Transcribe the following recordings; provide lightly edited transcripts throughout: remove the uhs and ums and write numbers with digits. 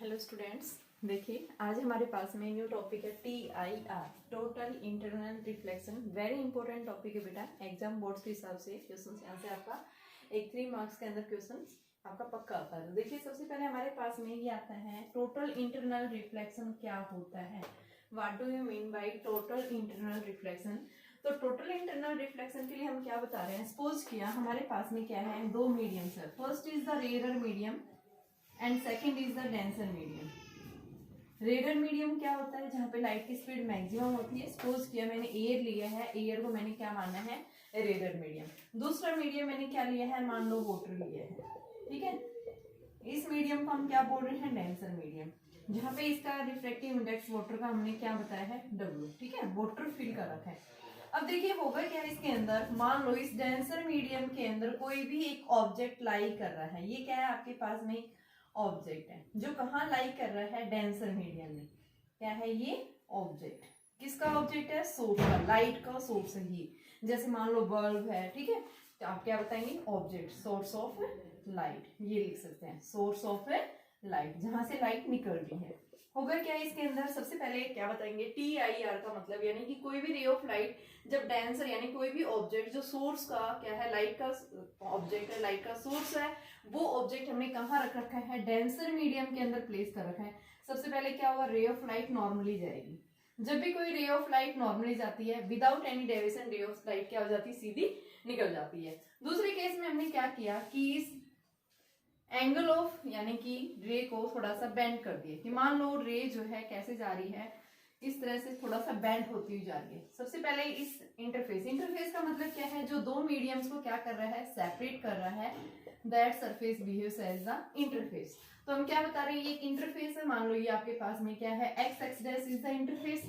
Hello students, देखिए आज हमारे पास में न्यू टॉपिक है TIR, total internal reflection. Very important topic है बेटा। एग्जाम बोर्ड्स के हिसाब से क्वेश्चन यहाँ से आपका 3 मार्क्स के अंदर क्वेश्चन आपका पक्का आता है। देखिए सबसे पहले हमारे पास में ये आता है टोटल इंटरनल रिफ्लेक्शन क्या होता है। What do you mean by total internal reflection. तो टोटल इंटरनल रिफ्लेक्शन के लिए हम क्या बता रहे हैं, सपोज किया हमारे पास में क्या है, दो मीडियम्स है। First is the rare medium and second is the denser medium. Rare medium क्या होता है, जहाँ पे लाइट की स्पीड मैक्सिमम होती है। सपोज किया मैंने एयर लिया है, एयर को मैंने क्या माना है, रेयर मीडियम। दूसरा मीडियम मैंने क्या लिया है, मान लो वाटर लिया है, ठीक है। इस मीडियम को हम क्या बोल रहे हैं, डेंसर मीडियम, जहाँ पे इसका रिफ्लेक्टिव इंडेक्स वाटर का हमने क्या बताया है, W, ठीक है। वाटर फिल कर रखा है। अब देखिए होगा क्या इसके अंदर, मान लो इस डेंसर मीडियम के अंदर कोई भी एक ऑब्जेक्ट लाई कर रहा है। ये क्या है आपके पास में ऑब्जेक्ट है जो कहाँ लाई कर रहा है, डेंसर मीडियम में। क्या है ये ऑब्जेक्ट, किसका ऑब्जेक्ट है, सोर्स का, लाइट का सोर्स है ये। जैसे मान लो बल्ब है, ठीक है, तो आप क्या बताएंगे, ऑब्जेक्ट, सोर्स ऑफ लाइट, ये लिख सकते हैं, सोर्स ऑफ लाइट, जहां से लाइट निकल रही है। होगा क्या इसके अंदर, सबसे पहले क्या बताएंगे, TIR का मतलब यानी कि कोई भी रे ऑफ लाइट जब डेंसर यानी कोई भी ऑब्जेक्ट जो सोर्स का क्या है, लाइट का ऑब्जेक्ट है, लाइट का सोर्स है, वो ऑब्जेक्ट हमने कहाँ रख रखा है, डेंसर मीडियम के अंदर प्लेस कर रखा है। सबसे पहले क्या होगा, रे ऑफ लाइट नॉर्मली जाएगी। जब भी कोई रे ऑफ लाइट नॉर्मली जाती है विदाउट एनी डेविएशन, रे ऑफ लाइट क्या हो जाती है, सीधी निकल जाती है। दूसरे केस में हमने क्या किया कि इस एंगल ऑफ यानी कि रे को थोड़ा सा बेंड कर दिए, कि मान लो रे जो है कैसे जा रही है, इस तरह से थोड़ा सा बेंड होती हुई जा रही है। सबसे पहले इस इंटरफेस का मतलब क्या है, जो दो मीडियम्स को क्या कर रहा है, सेपरेट कर रहा है, that surface behaves as the interface. तो हम क्या बता रहे हैं, ये एक इंटरफेस है। मान लो ये आपके पास में क्या है, x dash is the interface.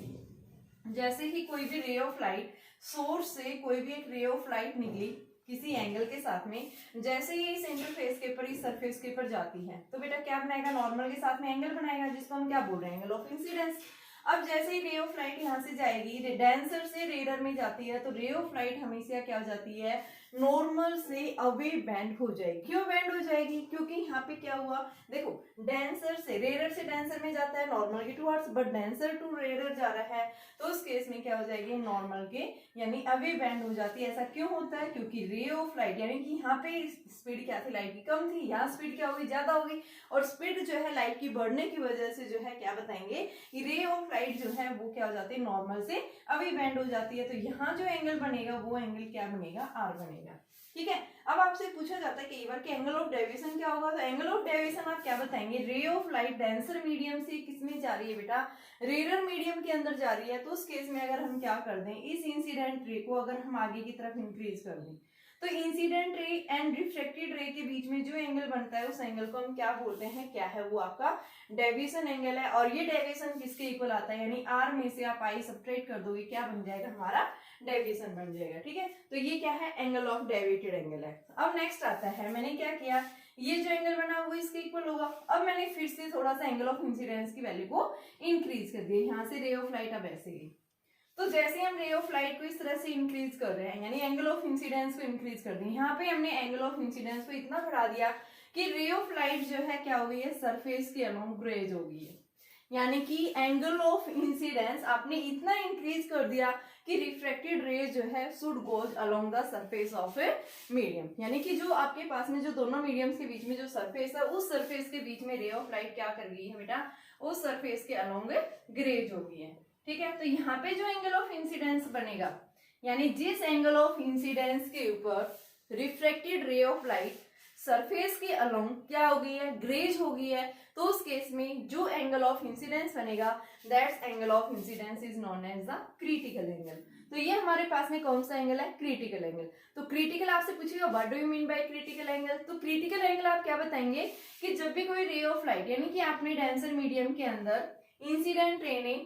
जैसे ही कोई भी रे ऑफ लाइट, सोर्स से कोई भी एक रे ऑफ लाइट निकली किसी एंगल के साथ में, जैसे ही इस इंटरफेस के ऊपर, इस सरफेस के ऊपर जाती है, तो बेटा क्या बनाएगा, नॉर्मल के साथ में एंगल बनाएगा, जिसको हम क्या बोल रहे हैं, एंगल ऑफ इंसिडेंस। अब जैसे ही रे ऑफ लाइट यहाँ से जाएगी, डेंसर से रेयर में जाती है, तो रे ऑफ लाइट हमेशा क्या हो जाती है, नॉर्मल से अवे बेंड हो जाएगी। क्यों बेंड हो जाएगी, क्योंकि यहाँ पे क्या हुआ, देखो डेंसर से डेंसर में जाता है नॉर्मल के towards, but denser to rare जा रहा है, तो उस केस में क्या हो जाएगी, नॉर्मल के यानी अवे बेंड हो जाती है। ऐसा क्यों होता है, क्योंकि रे ऑफ लाइट यानी कि यहाँ पे स्पीड क्या थी, लाइट की कम थी, यहाँ स्पीड क्या होगी, ज्यादा होगी, और स्पीड जो है लाइट की बढ़ने की वजह से जो है क्या बताएंगे, रे ऑफ लाइट जो है वो क्या हो जाती है, नॉर्मल से अवे बेंड हो जाती है। तो यहाँ जो एंगल बनेगा वो एंगल क्या बनेगा, आर बनेगा, ठीक है। अब आपसे पूछा जाता है कई बार कि एंगल ऑफ डेविएशन क्या होगा, तो एंगल ऑफ डेविएशन आप क्या बताएंगे, ray of light denser medium से किसमें जा रही है बेटा, रेयर मीडियम के अंदर जा रही है। तो उस केस में अगर हम क्या कर दें, इस इंसिडेंट रे को अगर हम आगे की तरफ इंक्रीज कर दें, तो incident ray and reflected ray के बीच में जो एंगल बनता है, उस एंगल को हम क्या बोलते हैं, क्या है वो आपका डेविएशन एंगल है। और ये डेविएशन किसके इक्वल आता है, यानी आर में से आप आई सब्ट्रैक्ट कर दोगे, क्या बन जाएगा, हमारा डेविएशन बन जाएगा, ठीक है। तो ये क्या है, एंगल ऑफ डेविएटेड एंगल है। अब नेक्स्ट आता है, मैंने क्या किया, ये जो एंगल बना वो इसके इक्वल होगा। अब मैंने फिर से थोड़ा सा एंगल ऑफ इंसिडेंस की वैल्यू को इंक्रीज कर दिया। यहाँ से रे ऑफ लाइट अब ऐसे गई, तो जैसे हम रे ऑफ लाइट को इस तरह से इंक्रीज कर रहे हैं, यानी एंगल ऑफ इंसिडेंस को इंक्रीज कर दिया, यहाँ पे हमने एंगल ऑफ इंसिडेंस को इतना बढ़ा दिया कि रे ऑफ लाइट जो है क्या हो गई है, सरफेस के अलोंग ग्रेज हो गई है। यानी कि एंगल ऑफ इंसिडेंस आपने इतना इंक्रीज कर दिया कि रिफ्लेक्टेड रे जो है should goes along the surface of a medium, यानी कि जो आपके पास में जो दोनों मीडियम्स के बीच में जो सरफेस है, उस सरफेस के बीच में रे ऑफ लाइट क्या कर गई है बेटा, उस सरफेस के अलोंग ग्रेज हो गई है, ठीक है। तो यहाँ पे जो एंगल ऑफ इंसिडेंस बनेगा, यानी जिस एंगल ऑफ इंसिडेंस के ऊपर reflected ray of light surface के अलोंग क्या हो गई है, ग्रेज हो गई है, तो उस केस में जो एंगल ऑफ इंसिडेंस बनेगा, that's angle of incidence is known as the critical angle. तो ये हमारे पास में कौन सा एंगल है, क्रिटिकल एंगल। तो क्रिटिकल आपसे पूछेगा what do you mean by critical angle, तो क्रिटिकल एंगल आप क्या बताएंगे कि जब भी कोई रे ऑफ लाइट यानी कि आपने डेंसर मीडियम के अंदर इंसिडेंट रे ने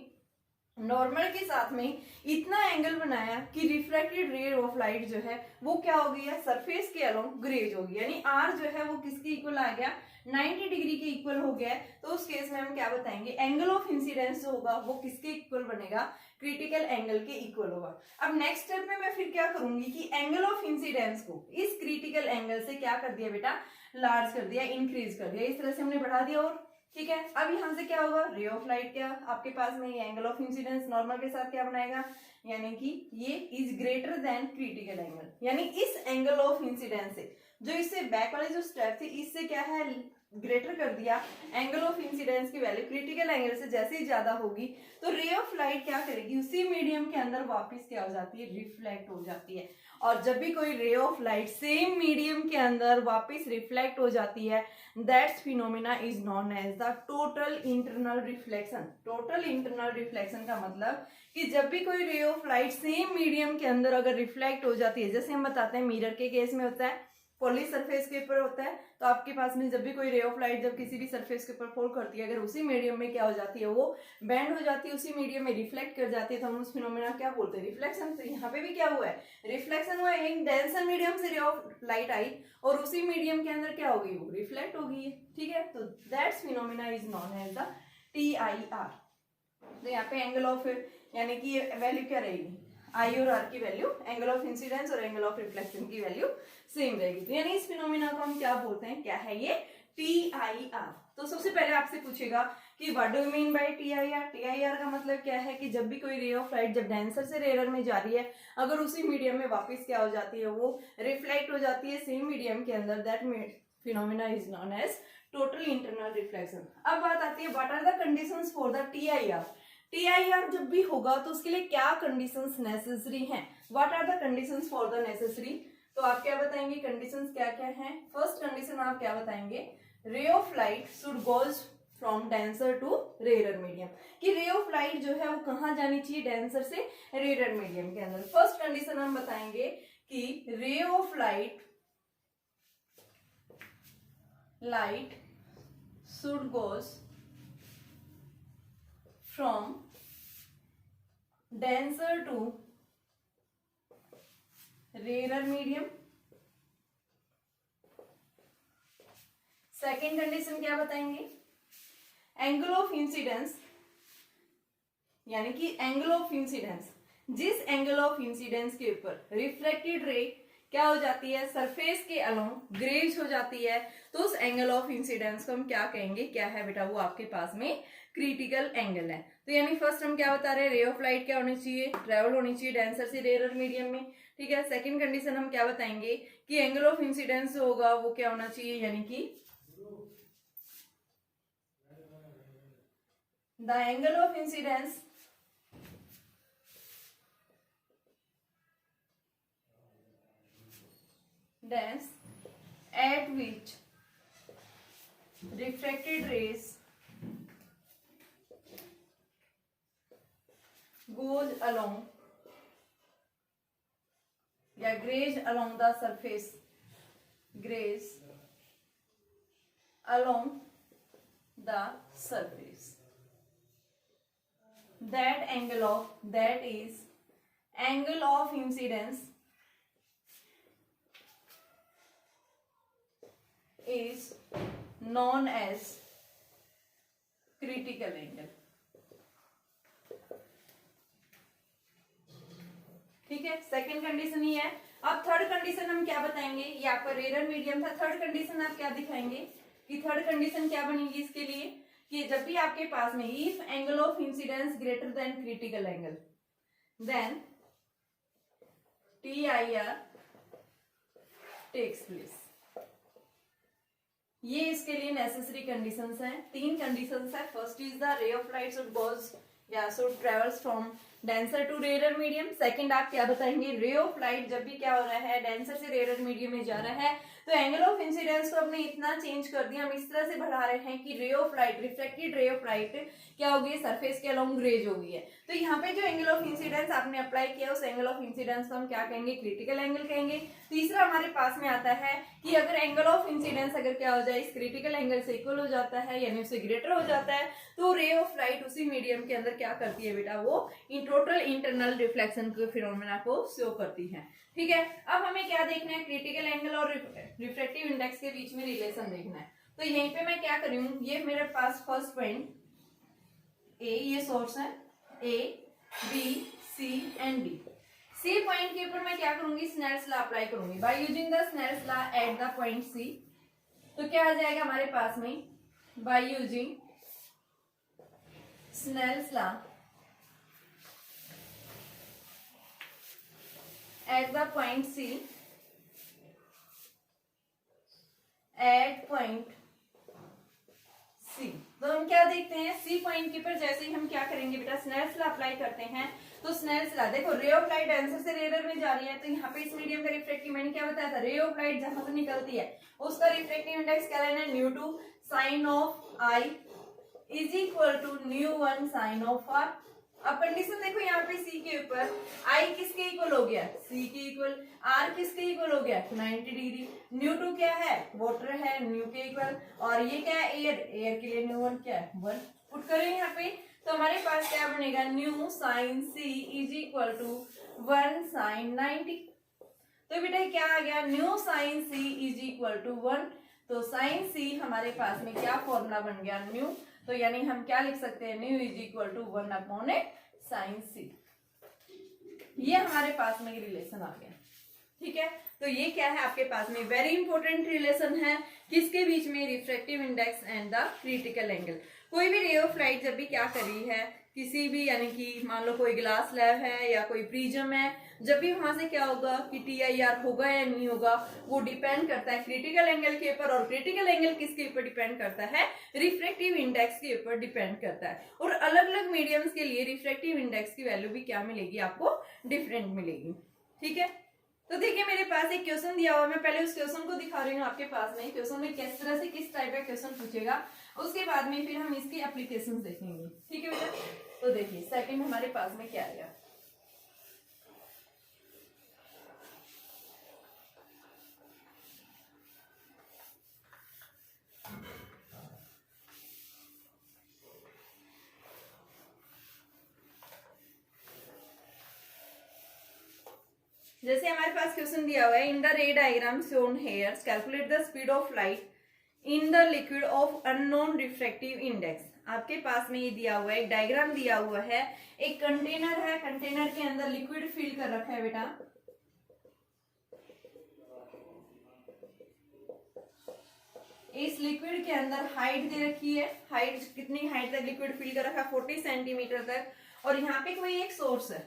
नॉर्मल के साथ में इतना एंगल बनाया कि रिफ्लेक्टेड रे ऑफ लाइट जो है वो क्या हो गई है, सरफेस के अलोंग ग्रेज हो गई, यानी आर जो है वो किसके इक्वल आ गया, 90 डिग्री के इक्वल हो गया। तो उस केस में हम क्या बताएंगे, एंगल ऑफ इंसिडेंस जो होगा वो किसके इक्वल बनेगा, क्रिटिकल एंगल के इक्वल होगा। अब नेक्स्ट स्टेप में मैं फिर क्या करूंगी कि एंगल ऑफ इंसिडेंस को इस क्रिटिकल एंगल से क्या कर दिया बेटा, लार्ज कर दिया, इंक्रीज कर दिया, इस तरह से हमने बढ़ा दिया। और ठीक है, अब यहाँ से क्या होगा, रे ऑफ लाइट क्या आपके पास में ये एंगल ऑफ इंसिडेंस नॉर्मल के साथ क्या बनाएगा, यानी कि ये is greater than critical angle, यानी इस एंगल ऑफ इंसिडेंस से जो इससे बैक वाले जो स्टेप थे इससे क्या है ग्रेटर कर दिया, एंगल ऑफ इंसिडेंस की वैल्यू क्रिटिकल एंगल से जैसे ही ज्यादा होगी तो रे ऑफ लाइट क्या करेगी, उसी मीडियम के अंदर वापस क्या हो जाती है, रिफ्लेक्ट हो जाती है। और जब भी कोई रे ऑफ लाइट सेम मीडियम के अंदर वापस रिफ्लेक्ट हो जाती है, that's phenomena is known as the total internal reflection. Total internal reflection का मतलब कि जब भी कोई रे ऑफ लाइट सेम मीडियम के अंदर अगर रिफ्लेक्ट हो जाती है, जैसे हम बताते हैं मिरर के केस में होता है, पॉलिश सरफेस के ऊपर होता है, तो आपके पास में जब भी कोई रे ऑफ लाइट जब किसी भी सरफेस के ऊपर फॉल करती है, अगर उसी मीडियम में क्या हो जाती है, वो बेंड हो जाती है, उसी मीडियम में रिफ्लेक्ट कर जाती है, तो हम उस फिनोमेना क्या बोलते हैं, रिफ्लेक्शन। तो यहाँ पे भी क्या हुआ है, रिफ्लेक्शन हुआ है, एक डेंसर मीडियम से रे ऑफ लाइट आई और उसी मीडियम के अंदर क्या हो गई, वो रिफ्लेक्ट हो गई है। ठीक है, तो that's phenomena is known as the TIR। तो यहाँ पे एंगल ऑफ यानी कि वैल्यू क्या रहेगी, आई और आर की वैल्यू, एंगल ऑफ इंसिडेंस और एंगल ऑफ रिफ्लेक्शन की वैल्यू सेम रहेगी। तो यानी इस फिनोमिना को हम क्या बोलते हैं, क्या है ये, TIR। तो सबसे पहले आपसे पूछेगा कि what do you mean by TIR। TIR का मतलब क्या है कि जब भी कोई रे ऑफ लाइट जब डेंसर से रेयर में जा रही है, अगर उसी मीडियम में वापस क्या हो जाती है, वो रिफ्लेक्ट हो जाती है सेम मीडियम के अंदर, that phenomena is known as total internal reflection. अब बात आती है what are the conditions for the TIR। TIR जब भी होगा तो उसके लिए क्या कंडीशंस नेसेसरी हैं, what are the conditions for the necessary. तो आप क्या बताएंगे, कंडीशंस क्या क्या हैं। फर्स्ट कंडीशन आप क्या बताएंगे, ray of light should goes from denser to rare medium, कि रे ऑफ लाइट जो है वो कहाँ जानी चाहिए, डेंसर से रेयर मीडियम के अंदर। फर्स्ट कंडीशन हम बताएंगे कि ray of light should goes from denser to rarer medium। Second condition क्या बताएंगे, एंगल ऑफ इंसिडेंस, यानी कि एंगल ऑफ इंसिडेंस, जिस एंगल ऑफ इंसिडेंस के ऊपर रिफ्लेक्टेड रे क्या हो जाती है, सरफेस के अलोंग ग्रेज हो जाती है, तो उस एंगल ऑफ इंसिडेंस को हम क्या कहेंगे, क्या है बेटा, वो आपके पास में क्रिटिकल एंगल है। तो यानी फर्स्ट हम क्या बता रहे हैं, रे ऑफ लाइट क्या होनी चाहिए, ट्रेवल होनी चाहिए डेंसर से रेयर मीडियम में। ठीक है, सेकंड कंडीशन हम क्या बताएंगे कि एंगल ऑफ इंसिडेंस होगा वो क्या होना चाहिए, यानी कि the angle of incidence dense at which refracted rays goes along या graze along the surface, graze along the surface, that is angle of incidence is known as critical angle। ठीक है, सेकंड कंडीशन ही है। अब third condition हम क्या बताएंगे, ये आपका रेयर मीडियम था, थर्ड कंडीशन आप क्या दिखाएंगे कि थर्ड कंडीशन क्या बनेगी इसके लिए, कि जब भी आपके पास में if angle of incidence greater than critical angle then TIR takes place. ये इसके लिए नेसेसरी कंडीशंस हैं, तीन कंडीशंस है। First is the ray of light should goes या should travels from denser to rare medium. Second आप क्या बताएंगे, रे ऑफ लाइट जब भी क्या हो रहा है, डेंसर से रेयर मीडियम में जा रहा है, तो एंगल ऑफ इंसिडेंस को हमने इतना चेंज कर दिया, हम इस तरह से बढ़ा रहे हैं कि ray of light, reflected ray of light क्या हो गई, सरफेस के अलोंग ग्रेज हो गई है। तो यहाँ पे जो एंगल ऑफ इंसिडेंस आपने अप्लाई किया, उस एंगल ऑफ इंसिडेंस को हम क्या कहेंगे, क्रिटिकल एंगल कहेंगे। तीसरा हमारे पास में आता है कि अगर एंगल ऑफ इंसिडेंस अगर क्या हो जाए, इस क्रिटिकल एंगल से इक्वल हो जाता है, यानी उससे ग्रेटर हो जाता है, तो रे ऑफ लाइट उसी मीडियम के अंदर क्या करती है बेटा, वो इन टोटल इंटरनल रिफ्लेक्शन के फिनोमेना को शो करती है। ठीक है, अब हमें क्या देखना है, क्रिटिकल एंगल और रिफ्रैक्टिव इंडेक्स के बीच में रिलेशन देखना है। तो यहीं पे मैं क्या करूँ, ये मेरे पास फर्स्ट पॉइंट ए, ये सोर्स है A B C and D. C point के ऊपर मैं क्या करूंगी, स्नेल्स लॉ अप्लाई करूंगी। By using the Snell's law at the point C, तो क्या आ जाएगा हमारे पास में, by using Snell's law at the point C, at point C, तो हम क्या देखते हैं, सी पॉइंट के पर जैसे ही हम क्या करेंगे बेटा, स्नेल्स लॉ अप्लाई करते हैं। तो स्नेल्स लॉ देखो, रे ऑफ लाइट आंसर से रेयर में जा रही है, तो यहाँ पे इस मीडियम का रिफ्रैक्टिव, मैंने क्या बताया था, रे ऑफ लाइट जहां से निकलती है उसका रिफ्रैक्टिव इंडेक्स क्या लेना है, mu two sine of i is equal to mu one sine of r. अब कंडीशन देखो यहाँ पे सी के ऊपर, आई किसके इक्वल हो गया, सी के इक्वल, आर किसके इक्वल हो गया 90 डिग्री, न्यू टू क्या है, वाटर है, न्यू के इक्वल, और ये क्या है, एयर, एयर के लिए न्यू वन क्या है 1, पुट करें यहाँ पे, तो हमारे पास क्या बनेगा, mu sine C is equal to 1 sine 90। तो बेटा क्या आ गया, mu sine C is equal to 1, तो साइन सी हमारे पास में क्या फॉर्मूला बन गया, न्यू, तो यानी हम क्या लिख सकते हैं, mu is equal to 1 upon sine c. ये हमारे पास में रिलेशन आ गया, ठीक है। तो ये क्या है आपके पास में, वेरी इंपॉर्टेंट रिलेशन है, किसके बीच में, refractive index and the critical angle. कोई भी रे ऑफ लाइट जब भी क्या कर रही है, किसी भी, यानी कि मान लो कोई ग्लास स्लैब है या कोई प्रिज्म है, जब भी वहां से क्या होगा कि TIR होगा या नहीं होगा, वो डिपेंड करता है क्रिटिकल एंगल के ऊपर, और क्रिटिकल एंगल किसके ऊपर डिपेंड करता है, रिफ्रैक्टिव इंडेक्स के ऊपर डिपेंड करता है। और अलग अलग मीडियम्स के लिए रिफ्रैक्टिव इंडेक्स की वैल्यू भी क्या मिलेगी आपको, डिफरेंट मिलेगी, ठीक है। तो देखिए मेरे पास एक क्वेश्चन दिया हुआ, मैं पहले उस क्वेश्चन को दिखा रही हूँ आपके पास में, क्वेश्चन में किस तरह से किस टाइप का क्वेश्चन पूछेगा, उसके बाद में फिर हम इसकी एप्लीकेशंस देखेंगे, ठीक है बेटा। तो देखिए सेकंड हमारे पास में क्या आएगा, जैसे हमारे पास क्वेश्चन दिया हुआ है, इन द रे diagram shown here calculate the speed of light in the liquid of unknown refractive index. आपके पास में ये दिया हुआ है, एक डायग्राम दिया हुआ है, एक कंटेनर है, कंटेनर के अंदर लिक्विड फिल कर रखा है बेटा, इस लिक्विड के अंदर हाइट दे रखी है, हाइट कितनी हाइट तक लिक्विड फिल कर रखा है, 40 सेंटीमीटर तक, और यहाँ पे कोई एक सोर्स है,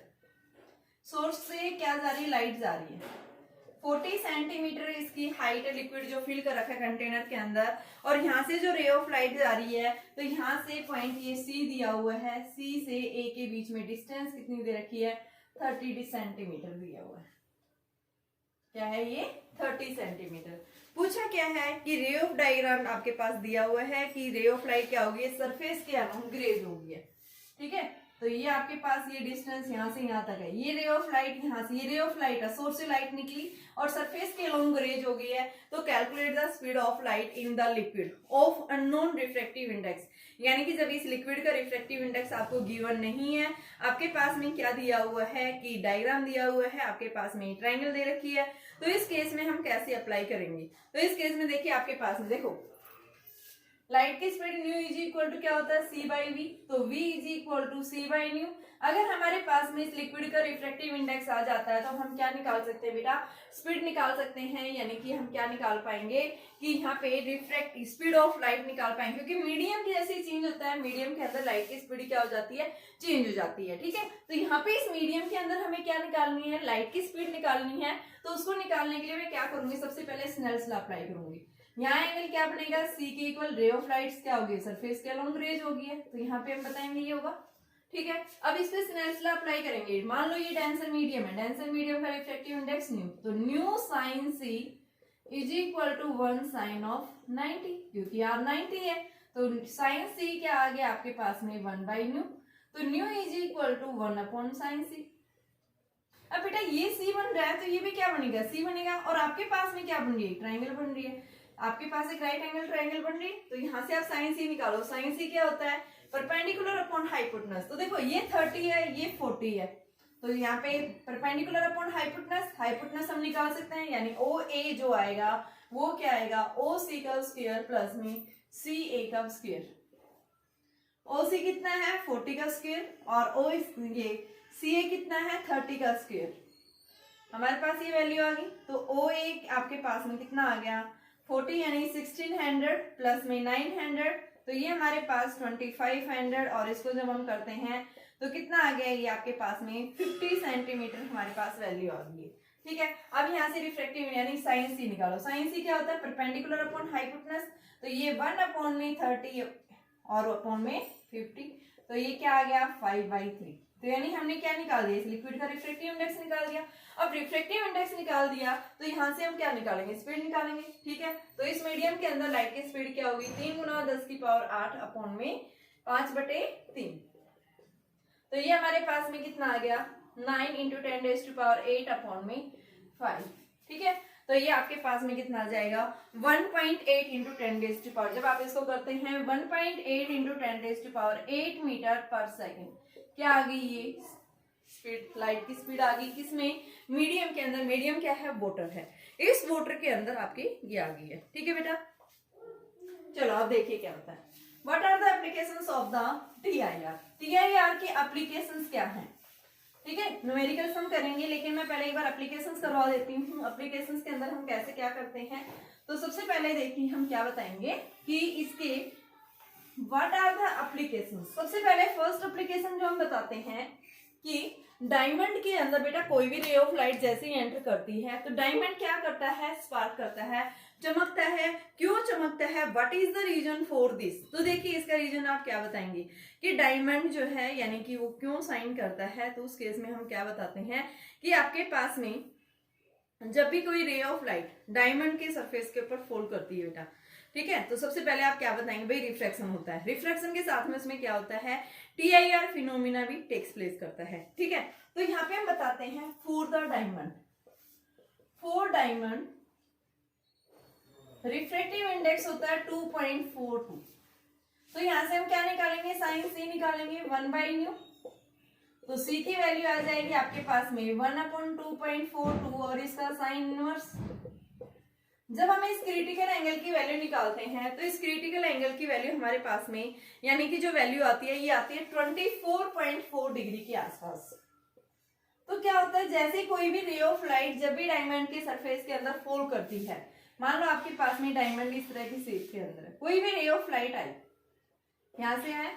सोर्स से क्या जा रही है, लाइट जा रही है, 40 सेंटीमीटर इसकी हाइट है, लिक्विड जो फिल कर रखा है कंटेनर के अंदर, और यहाँ से जो रे ऑफ लाइट जा रही है, तो यहाँ से पॉइंट ये सी दिया हुआ है, सी से ए के बीच में डिस्टेंस कितनी दे रखी है, 30 सेंटीमीटर दिया हुआ है, क्या है ये 30 सेंटीमीटर। पूछा क्या है कि रे ऑफ डायग्राम आपके पास दिया हुआ है कि रे ऑफ लाइट क्या होगी, सरफेस के अलोंग ग्रेज होगी, ठीक है। तो ये आपके पास ये डिस्टेंस यहाँ से यहाँ तक है, ये रे ऑफ लाइट यहाँ से, ये रे ऑफ लाइट है, सोर्स से लाइट निकली और सरफेस के अलोंग रेज हो गई है, तो calculate the speed of light in the liquid of unknown refractive index. यानी कि जब इस लिक्विड का रिफ्रैक्टिव इंडेक्स आपको गिवन नहीं है, आपके पास में क्या दिया हुआ है कि डायग्राम दिया हुआ है, आपके पास में ट्रायंगल दे रखी है, तो इस केस में हम कैसे अप्लाई करेंगे। तो इस केस में देखिए आपके पास में देखो, लाइट की speed mu is equal to क्या होता है, सी बाई वी, तो V is equal to C by mu. अगर हमारे पास में इस लिक्विड का रिफ्रैक्टिव इंडेक्स आ जाता है तो हम क्या निकाल सकते हैं बेटा, स्पीड निकाल सकते हैं, यानी कि हम क्या निकाल पाएंगे कि यहाँ पे रिफ्रैक्ट स्पीड ऑफ लाइट निकाल पाएंगे, क्योंकि मीडियम की जैसे चेंज होता है, मीडियम के अंदर लाइट की स्पीड क्या हो जाती है, चेंज हो जाती है, ठीक है। तो यहाँ पे इस मीडियम के अंदर हमें क्या निकालनी है, लाइट की स्पीड निकालनी है, तो उसको निकालने के लिए मैं क्या करूंगी, सबसे पहले स्नेल्स लॉ अप्लाई करूंगी। यहाँ एंगल क्या बनेगा, सी के इक्वल रे ऑफ लाइट्स क्या होगी, सरफेस के अलोंग रेज होगी है, तो यहाँ पे हम बताएंगे ये होगा, ठीक है। अब इस पे स्नेल्स लॉ अप्लाई करेंगे, मान लो ये डेंसर मीडियम है, डेंसर मीडियम का रिफ्रैक्टिव इंडेक्स न्यू, तो mu sine C is equal to 1 sine of 90, क्योंकि R 90 है, तो साइन सी क्या आ गया आपके पास में 1 बाई न्यू, तो mu is equal to 1 upon sine c. अब बेटा ये सी बन रहा है तो ये भी क्या बनेगा, सी बनेगा, और आपके पास में क्या बन रही है, ट्राइंगल बन रही है, आपके पास एक राइट एंगल ट्राइंगल बन रही है, तो यहाँ से आप साइन सी निकालो, साइन सी क्या होता है, परपेंडिकुलर अपॉन हाइपोटेनस। तो देखो ये 30 है, ये 40 है, तो यहाँ पे परपेंडिकुलर अपॉन हाइपोटेनस, हाइपोटेनस हम निकाल सकते हैं, यानी ओ ए जो आएगा वो क्या आएगा, ओ सी का स्क्वायर प्लस में सी ए का स्क्वायर। ओ सी कितना है 40 का स्क्वायर, और ओ ये सी ए कितना है 30 का स्क्वायर। हमारे पास ये वैल्यू आ गई, तो ओ ए आपके पास में कितना आ गया 40, यानी 1600 प्लस में 900, तो ये हमारे पास 2500 और इसको जब हम करते हैं तो कितना आ गया, ये आपके पास में 50 सेंटीमीटर हमारे पास वैल्यू आ गई है। ठीक है, अब यहाँ से रिफ्रैक्टिव यानी साइन सी निकालो। साइन सी क्या होता है, परपेंडिकुलर अपॉन हाइपोटेनस, तो ये 1/30 और अपॉन में 50, तो ये क्या आ गया 5/3। तो यानी हमने क्या निकाल दिया, इस लिक्विड का रिफ्रैक्टिव इंडेक्स निकाल दिया। अब रिफ्रैक्टिव इंडेक्स निकाल दिया तो यहाँ से हम क्या निकालेंगे, स्पीड निकालेंगे। ठीक है, तो इस मीडियम के अंदर लाइट की स्पीड क्या होगी, 3 × 10⁸ अपॉन में 5/3। तो ये हमारे पास में कितना आ गया 9 × 10⁸ अपॉन में 5। ठीक है, तो ये आपके पास में कितना आ जाएगा 1.8 × 10⁻। जब आप इसको करते हैं 1.8 × 10⁸ मीटर/सेकंड, क्या आ गई ये स्पीड, लाइट की स्पीड आ गई किसमें, मीडियम के अंदर। मीडियम क्या है, वाटर है, इस वाटर के अंदर आपकी ये आ गई है। ठीक है बेटा, चलो अब देखिए क्या होता है। What are the applications of the TIR। TIR के एप्लीकेशंस क्या हैं, ठीक है, न्यूमेरिकल्स हम करेंगे लेकिन मैं पहले एक बार एप्लीकेशंस करवा देती हूँ। एप्लीकेशंस के अंदर हम कैसे क्या करते हैं, तो सबसे पहले देखिए हम क्या बताएंगे कि इसके व्हाट आर द एप्लीकेशंस। सबसे पहले फर्स्ट एप्लीकेशन जो हम बताते हैं कि डायमंड के अंदर बेटा कोई भी रे ऑफ लाइट जैसे ही एंटर करती है तो डायमंड क्या करता है, स्पार्क करता है, चमकता है। क्यों चमकता है, what is the reason for this. तो देखिए इसका रीजन आप क्या बताएंगे कि डायमंड जो है यानी कि वो क्यों साइन करता है। तो उस केस में हम क्या बताते हैं कि आपके पास में जब भी कोई रे ऑफ लाइट डायमंड के सरफेस के ऊपर फॉल करती है बेटा, ठीक है, तो सबसे पहले आप क्या बताएंगे, भाई रिफ्रैक्शन होता है। रिफ्रैक्शन के साथ में उसमें क्या होता है, TIR फिनोमिना भी टेक्स प्लेस करता है। ठीक है, तो यहाँ पे हम बताते हैं for the diamond, for diamond refractive index होता है 2.42। तो यहां से हम क्या निकालेंगे, साइन सी निकालेंगे 1/μ। तो सी की वैल्यू आ जाएगी आपके पास में 1/2.42 और इसका साइन इनवर्स। जब हम इस क्रिटिकल एंगल की वैल्यू निकालते हैं तो इस क्रिटिकल एंगल की वैल्यू हमारे पास में यानी कि जो वैल्यू आती है ये आती है 24.4 डिग्री के आसपास। तो क्या होता है, जैसे कोई भी रे ऑफ लाइट जब भी डायमंड के सरफेस के अंदर फॉल करती है, मान लो आपके पास में डायमंड इस तरह की शेप के अंदर है, कोई भी रे ऑफ लाइट आई यहां से है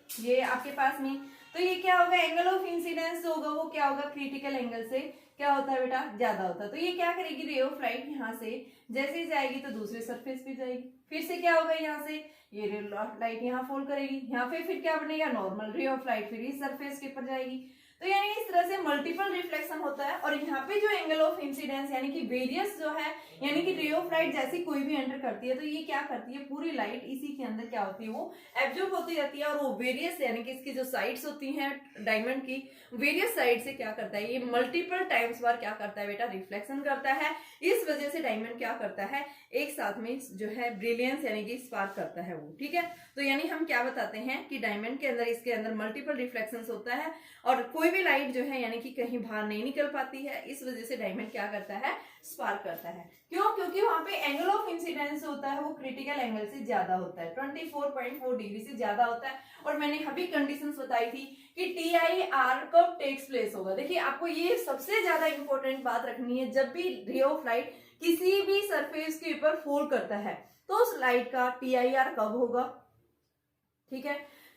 ये आपके पास में, तो ये क्या होगा, एंगल ऑफ इंसिडेंस जो होगा वो क्या होगा, क्रिटिकल एंगल से क्या होता है बेटा, ज्यादा होता है। तो ये क्या करेगी, रे ऑफ लाइट यहाँ से जैसे ही जाएगी तो दूसरे सरफेस पे जाएगी, फिर से क्या होगा, यहाँ से ये रे ऑफ लाइट यहाँ फॉल करेगी, यहाँ पे फिर क्या बनेगा, नॉर्मल रे ऑफ लाइट फिर इस सरफेस के ऊपर जाएगी। तो यानी इस तरह से मल्टीपल रिफ्लेक्शन होता है। और यहाँ पे जो एंगल ऑफ इंसिडेंस यानी कि वेरियस जो है, यानी कि रे ऑफ लाइट जैसी कोई भी एंटर करती है तो ये क्या करती है, पूरी लाइट इसी के अंदर क्या होती है, वो एब्जॉर्ब होती जाती है। और वो वेरियस यानी कि इसकी जो साइड्स होती हैं डायमंड की, वेरियस साइड से क्या करता है, ये मल्टीपल टाइम्स बार क्या करता है बेटा, रिफ्लेक्शन करता है। इस वजह से डायमंड क्या करता है, एक साथ में जो है ब्रिलियंस यानी कि स्पार्क करता है वो। ठीक है, तो यानी हम क्या बताते हैं कि डायमंड के अंदर इसके अंदर मल्टीपल रिफ्लेक्शंस होता है और कोई भी लाइट जो है यानी कि कहीं बाहर नहीं निकल पाती है। इस वजह से डायमंड क्या करता है, स्पार्क करता है। क्यों, क्योंकि वहां पे एंगल ऑफ इंसिडेंस होता है वो क्रिटिकल एंगल से ज्यादा होता है, 24.4 डिग्री से ज्यादा होता है। और मैंने अभी कंडीशंस बताई थी कि TIR कब टेक्स प्लेस होगा। देखिए आपको ये सबसे ज्यादा इंपॉर्टेंट बात रखनी है, जब भी रे ऑफ लाइट किसी भी सरफेस के ऊपर फॉल करता है तो उस लाइट का TIR कब होगा, ठीक है,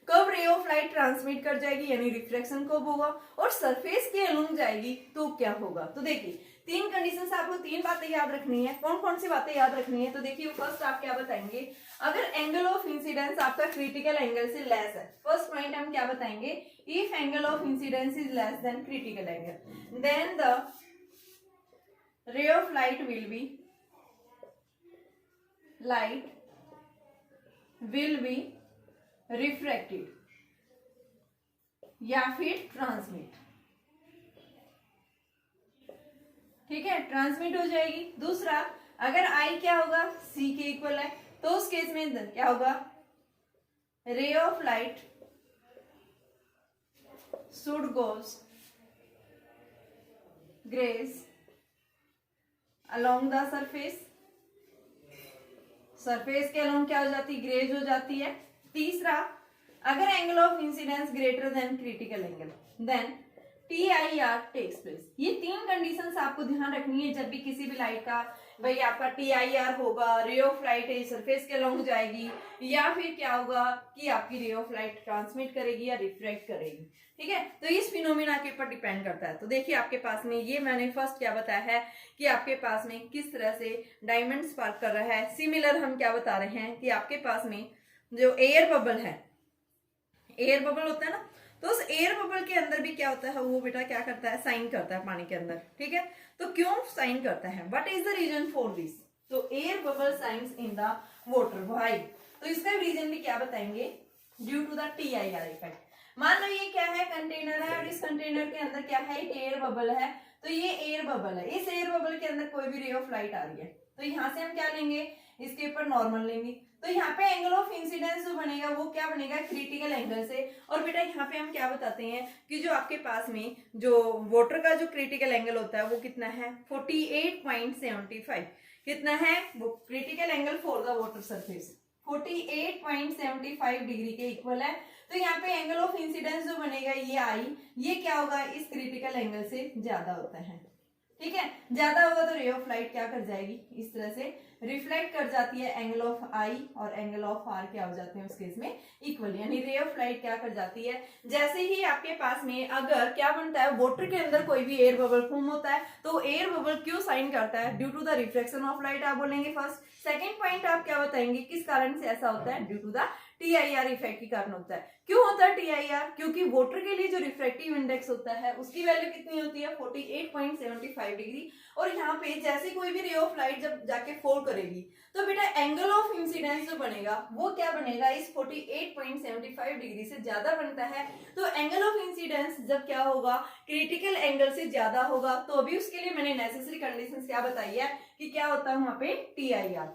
कब रे ऑफ लाइट ट्रांसमिट कर जाएगी यानी रिफ्लेक्शन कब होगा, और सरफेस के अलोंग जाएगी तो क्या होगा। तो देखिए तीन कंडीशंस, आपको तीन बातें याद रखनी है। कौन कौन सी बातें याद रखनी है, तो देखिए फर्स्ट आप क्या बताएंगे, अगर एंगल ऑफ इंसिडेंस आपका क्रिटिकल एंगल से लेस है, फर्स्ट पॉइंट हम क्या बताएंगे, if angle of incidence is less than critical angle then the ray of light will be refracted या फिर ट्रांसमिट, ठीक है, ट्रांसमिट हो जाएगी। दूसरा, अगर आई क्या होगा, C के इक्वल है, तो उस केस में क्या होगा, ray of light should goes graze along the surface के अलोंग क्या हो जाती, ग्रेज हो जाती है। तीसरा, अगर angle of incidence greater than critical angle then TIR takes place. ये तीन कंडीशंस आपको ध्यान रखनी है जब भी किसी भी लाइट का भाई आपका TIR होगा, रे ऑफ लाइट सरफेस के अलोंग जाएगी, या फिर क्या होगा कि आपकी रे ऑफ लाइट ट्रांसमिट करेगी या रिफ्लेक्ट करेगी। ठीक है, तो इस फिनोमिना के ऊपर डिपेंड करता है। तो देखिए आपके पास में ये मैंने फर्स्ट क्या बताया है कि आपके पास में किस तरह से डायमंड स्पार्क कर रहा है। सिमिलर हम क्या बता रहे हैं कि आपके पास में जो एयर बबल है, एयर बबल होता है ना, तो उस एयर बबल के अंदर भी क्या होता है, वो बेटा क्या करता है, साइन करता है पानी के अंदर। ठीक है, तो क्यों साइन करता है, what is the reason for this? तो air bubble shines in the water, why? तो इसका रीजन भी क्या बताएंगे, due to the TIR effect. मान लो ये क्या है, कंटेनर है, और इस कंटेनर के अंदर क्या है, एयर बबल है। तो ये एयर बबल है, इस एयर बबल के अंदर कोई भी रे ऑफ लाइट आ रही है, तो यहाँ से हम क्या लेंगे, इसके ऊपर नॉर्मल लेंगे। तो यहाँ पे एंगल ऑफ इंसिडेंस जो बनेगा वो क्या बनेगा, क्रिटिकल एंगल से। और बेटा यहाँ पे हम क्या बताते हैं कि जो आपके पास में जो वाटर का जो क्रिटिकल एंगल होता है वो कितना है, 48.75। कितना है वो critical angle for the water surface, 48.75 degree के इक्वल है। तो यहाँ पे एंगल ऑफ इंसिडेंस जो बनेगा ये आई, ये क्या होगा, इस क्रिटिकल एंगल से ज्यादा होता है। ठीक है, ज्यादा होगा तो रे ऑफ लाइट क्या कर जाएगी, इस तरह से रिफ्लेक्ट कर जाती है। एंगल ऑफ आई और एंगल ऑफ आर क्या हो जाते हैं उस केस में, इक्वल, यानी रे ऑफ लाइट क्या कर जाती है, जैसे ही आपके पास में अगर क्या बनता है, वाटर के अंदर कोई भी एयर बबल फॉर्म होता है, तो एयर बबल क्यों साइन करता है, due to the reflection of light आप बोलेंगे फर्स्ट। सेकेंड पॉइंट आप क्या बताएंगे, किस कारण से ऐसा होता है, due to the TIR effect के कारण होता है। क्यों होता है TIR, क्योंकि वाटर के लिए जो रिफ्रैक्टिव इंडेक्स होता है उसकी वैल्यू कितनी होती है, 48.75 डिग्री। और यहाँ पे जैसे कोई भी रे ऑफ लाइट जब जाके फॉल करेगी तो बेटा एंगल ऑफ इंसिडेंस जो बनेगा वो क्या बनेगा, इस 48.75 डिग्री से ज्यादा बनता है। तो एंगल ऑफ इंसिडेंस जब क्या होगा, क्रिटिकल एंगल से ज्यादा होगा, तो अभी उसके लिए मैंने नेसेसरी कंडीशंस क्या बताई है कि क्या होता है वहां पे TIR।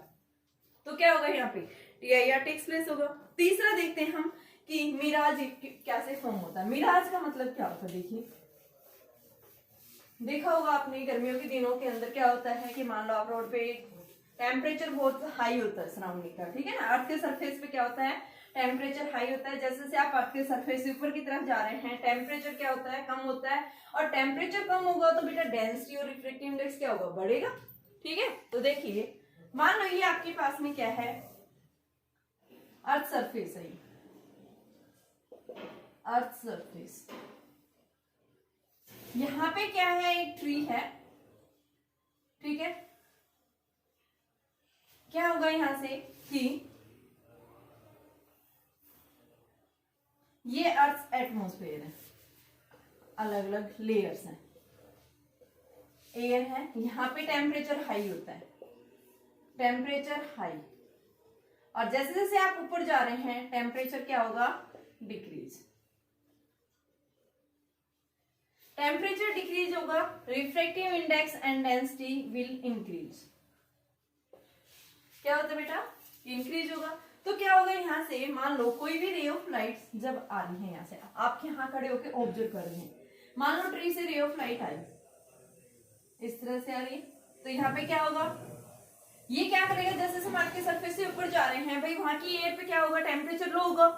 तो क्या होगा यहाँ पे, TIR टेक्स प्लेस होगा। तीसरा देखते हैं हम कि मिराज कैसे फॉर्म होता है। मिराज का मतलब क्या होता है, देखिए देखा होगा आपने गर्मियों के दिनों के अंदर क्या होता है कि मान लो आप रोड पे, टेम्परेचर बहुत हाई होता है सराउंडिंग का, ठीक है ना, अर्थ के सरफेस पे क्या होता है, टेम्परेचर हाई होता है। जैसे जैसे आप अर्थ के सरफेस से ऊपर की तरफ जा रहे हैं, टेम्परेचर क्या होता है, कम होता है। और टेम्परेचर कम होगा तो बेटा डेंसिटी और रिफ्लेक्टिव इंडेक्स क्या होगा, बढ़ेगा। ठीक है, तो देखिए मान लो ये आपके पास में क्या है, अर्थ सरफेस है, अर्थ सरफेस, यहां पे क्या है, एक ट्री है। ठीक है, क्या होगा यहां से कि ये अर्थ एटमॉस्फेयर है, अलग अलग लेयर्स हैं, एयर है, यहां पे टेम्परेचर हाई होता है, टेम्परेचर हाई। और जैसे जैसे आप ऊपर जा रहे हैं टेम्परेचर क्या होगा, डिक्रीज। टेम्परेचर डिक्रीज होगा, refractive index and density will increase. क्या होता है बेटा, इंक्रीज होगा। तो क्या होगा यहाँ से, मान लो कोई भी रे ऑफ लाइट जब आ रही है, यहाँ से आप यहाँ खड़े होकर ऑब्जर्व कर रहे हैं, मान लो ट्री से रे ऑफ लाइट आई, इस तरह से आ रही है, तो यहाँ पे क्या होगा, ये क्या करेगा, जैसे जैसे मार्क के सरफेस से ऊपर जा रहे हैं भाई, वहां की एयर पे क्या होगा, टेम्परेचर लो होगा,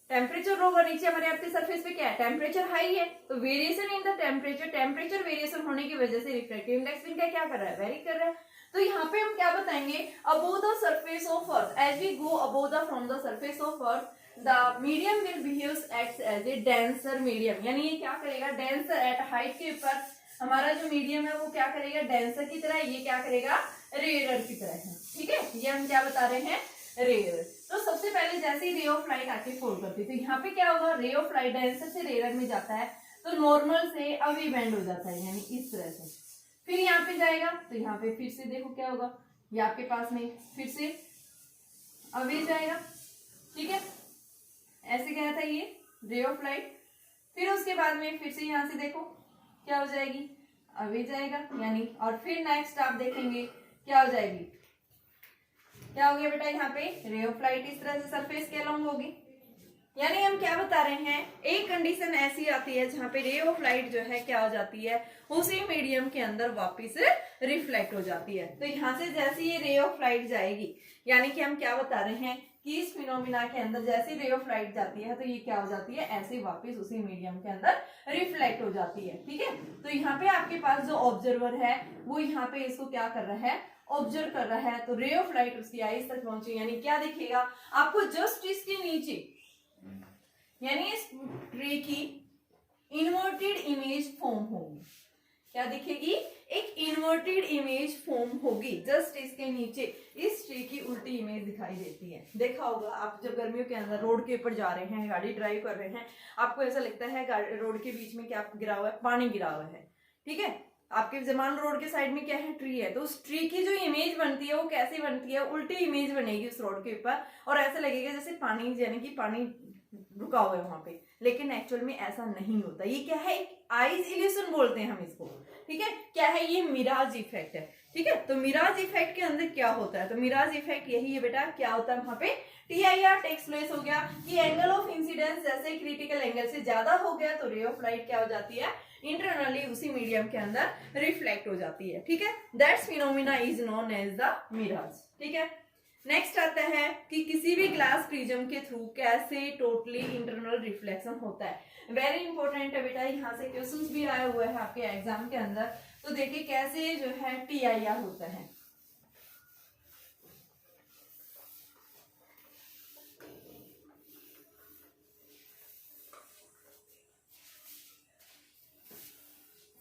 टेम्परेचर लो होगा। नीचे हमारे आपके सरफेस पे क्या है, टेम्परेचर हाई है, तो variation in the temperature, temperature variation होने की वजह से रिफ्रैक्टिव इंडेक्स इनका क्या कर रहा है, वेरी कर रहा है। तो यहाँ पे हम क्या बताएंगे, above the surface of earth, as we go above the from the surface of earth the medium will behaves acts as a denser medium, यानी ये क्या करेगा, डेंसर एट हाइट के ऊपर हमारा जो मीडियम है वो क्या करेगा, डेंसर की तरह, ये क्या करेगा, रेयर की तरह है। ठीक है, ये हम क्या बता रहे हैं, रेयर। तो सबसे पहले जैसे ही रे ऑफ लाइट आके फॉल करती है, तो यहाँ पे क्या होगा, रे ऑफ लाइट डेंसर से रेयर में जाता है तो नॉर्मल से अवे बेंड हो जाता है, यानी इस तरह से। फिर यहाँ पे जाएगा तो यहाँ पे फिर से देखो क्या होगा, ये आपके पास में फिर से अवे जाएगा। ठीक है, ऐसे गया था ये रे ऑफ लाइट। फिर उसके बाद में फिर से यहाँ से देखो क्या हो जाएगी, अवे जाएगा, यानी और फिर नेक्स्ट आप देखेंगे क्या हो जाएगी, क्या हो गया बेटा, यहाँ पे रे ऑफ लाइट इस तरह से सरफेस के अलोंग होगी। यानी हम क्या बता रहे हैं, एक कंडीशन ऐसी आती है जहां पे रे ऑफ लाइट जो है क्या हो जाती है, उसी मीडियम के अंदर वापस रिफ्लेक्ट हो जाती है। तो यहाँ से जैसे ये रे ऑफ लाइट जाएगी, यानी कि हम क्या बता रहे हैं कि इस फिनोमिना के अंदर जैसे रे ऑफ लाइट जाती है तो ये क्या हो जाती है, ऐसे वापस उसी मीडियम के अंदर रिफ्लेक्ट हो जाती है। ठीक है, तो यहाँ पे आपके पास जो ऑब्जर्वर है वो यहाँ पे इसको क्या कर रहा है, ऑब्जर्व कर रहा है, तो रे ऑफ लाइट उसकी आईज तक पहुंची, यानी क्या दिखेगा आपको जस्ट इसके नीचे, यानी इस ट्री की इन्वर्टेड इमेज फॉर्म होगी। क्या दिखेगी? एक इन्वर्टेड इमेज फॉर्म होगी जस्ट इसके नीचे, इस ट्री की उल्टी इमेज दिखाई देती है। देखा होगा आप जब गर्मियों के अंदर रोड के ऊपर जा रहे हैं, गाड़ी ड्राइव कर रहे हैं, आपको ऐसा लगता है रोड के बीच में क्या गिरा हुआ है, पानी गिरा हुआ है, ठीक है। आपके जमान रोड के साइड में क्या है, ट्री है, तो उस ट्री की जो इमेज बनती है वो कैसी बनती है, उल्टी इमेज बनेगी उस रोड के ऊपर, और ऐसा लगेगा जैसे पानी, यानी कि पानी रुका हुआ है वहां पे, लेकिन एक्चुअल में ऐसा नहीं होता। ये क्या है, एक आइज इल्यूशन बोलते हैं हम इसको, ठीक है। क्या है ये? मिराज इफेक्ट है, ठीक है। तो मिराज इफेक्ट के अंदर क्या होता है, तो मिराज इफेक्ट यही है बेटा, क्या होता है वहां पे TIR टेक्स प्लेस हो गया कि एंगल ऑफ इंसिडेंस जैसे क्रिटिकल एंगल से ज्यादा हो गया तो रे ऑफ लाइट क्या हो जाती है, इंटरनली उसी मीडियम के अंदर रिफ्लेक्ट हो जाती है, ठीक है। That's phenomena is known as the mirage, ठीक है। नेक्स्ट आता है कि किसी भी ग्लास प्रिज्म के थ्रू कैसे टोटली इंटरनल रिफ्लेक्शन होता है। वेरी इंपॉर्टेंट है बेटा, यहाँ से क्वेश्चंस भी आए हुए हैं आपके एग्जाम के अंदर, तो देखिए कैसे जो है TIR होता है।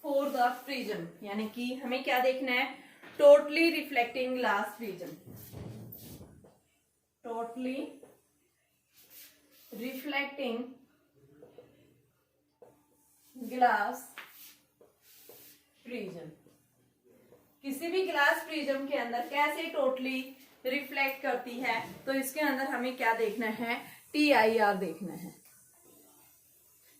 फॉर द प्रिज्म, यानी कि हमें क्या देखना है, totally reflecting glass prism, totally reflecting glass prism, किसी भी ग्लास प्रिज्म के अंदर कैसे टोटली रिफ्लेक्ट करती है, तो इसके अंदर हमें क्या देखना है, TIR देखना है।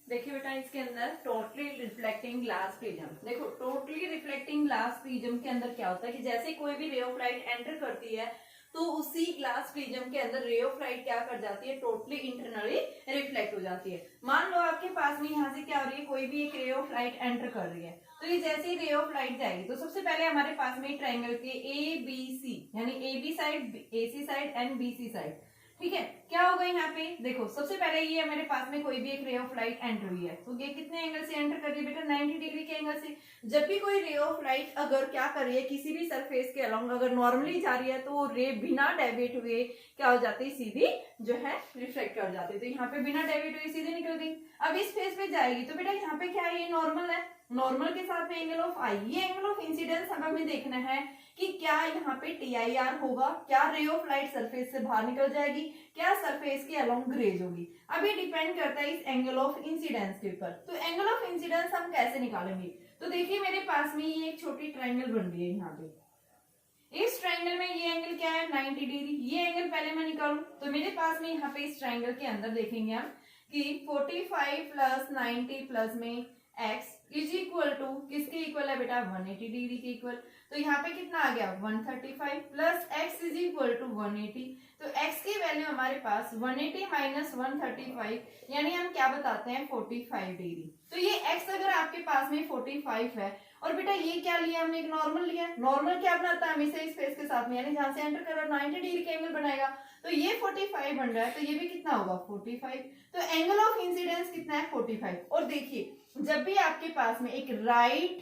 देखिए बेटा इसके अंदर टोटली रिफ्लेक्टिंग ग्लास प्रिज्म, देखो टोटली रिफ्लेक्टिंग ग्लास प्रिज्म के अंदर क्या होता है कि जैसे कोई भी रे ऑफ लाइट एंटर करती है तो उसी ग्लास प्रिज्म के अंदर रे ऑफ लाइट क्या कर जाती है, टोटली इंटरनली रिफ्लेक्ट हो जाती है। मान लो आपके पास में यहाँ से क्या हो रही है, कोई भी एक रे ऑफ लाइट एंटर कर रही है, तो ये जैसे ही रे ऑफ लाइट जाएगी तो सबसे पहले हमारे पास में ट्रायंगल के ABC, यानी AB side, AC side and BC side, ठीक है। क्या होगा यहाँ पे, देखो सबसे पहले ये मेरे पास में कोई भी एक रे ऑफ लाइट एंटर हुई है, तो ये कितने एंगल से एंटर कर रही है बेटा, 90 डिग्री के एंगल से। जब भी कोई रे ऑफ लाइट अगर क्या कर रही है, किसी भी सरफेस के अलोंग अगर नॉर्मली जा रही है, तो वो रे बिना डेविएट हुए क्या हो जाती है, सीधी जो है रिफ्लेक्ट कर जाती है। तो यहाँ पे बिना डेविएट हुए सीधी निकल गई। अब इस फेस पे जाएगी तो बेटा यहाँ पे क्या है, ये नॉर्मल है, नॉर्मल के साथ में एंगल ऑफ आई, ये एंगल ऑफ इंसिडेंस हमें देखना है कि क्या यहाँ पे TIR होगा, क्या रे ऑफ लाइट सरफेस से बाहर निकल जाएगी, क्या सरफेस के अलोंग ग्रेज होगी। अब ये डिपेंड करता है इस एंगल ऑफ इंसिडेंस के ऊपर। तो एंगल ऑफ इंसिडेंस हम कैसे निकालेंगे, तो देखिए मेरे पास में ये एक छोटी ट्रायंगल बन रही है यहाँ पे, इस ट्रायंगल में ये एंगल क्या है, 90 डिग्री। ये एंगल पहले मैं निकालूं तो मेरे पास में यहाँ पे इस ट्रायंगल के अंदर देखेंगे हम कि 45 प्लस 90 प्लस में x इज इक्वल टू किसके इक्वल है बेटा, 180 डिग्री के इक्वल। तो यहाँ पे कितना आ गया, 135 plus x is equal to 180। तो x की वैल्यू हमारे पास 180 माइनस 135, यानी हम क्या बताते हैं, 45 डिग्री। तो ये x अगर आपके पास में 45 है, और बेटा ये क्या लिया हमने, एक नॉर्मल लिया। नॉर्मल क्या बनाता है हमेशा इस फेस के साथ में, यानी जहां से एंटर कर रहा है 90 डिग्री का एंगल बनाएगा। तो ये 45 बन रहा है, तो ये भी कितना होगा, 45। तो एंगल ऑफ इंसिडेंस कितना है, 45। और देखिए जब भी आपके पास में एक राइट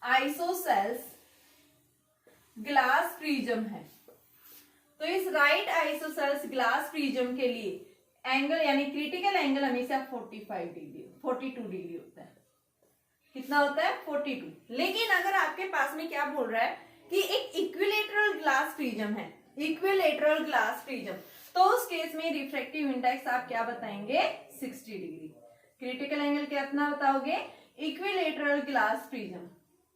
आइसोसेल्स ग्लास प्रिज्म है, तो इस राइट आइसोसेल्स ग्लास प्रिज्म के लिए एंगल यानी क्रिटिकल एंगल हमेशा 42 डिग्री होता है। कितना होता है, 42। लेकिन अगर आपके पास में क्या बोल रहा है कि एक इक्विलेटरल ग्लास प्रिज्म है, इक्विलेटरल ग्लास प्रिज्म, तो उस केस में रिफ्रैक्टिव इंडेक्स आप क्या बताएंगे, 60 डिग्री। क्रिटिकल एंगल कितना बताओगे, इक्विलेटरल ग्लास प्रिज्म।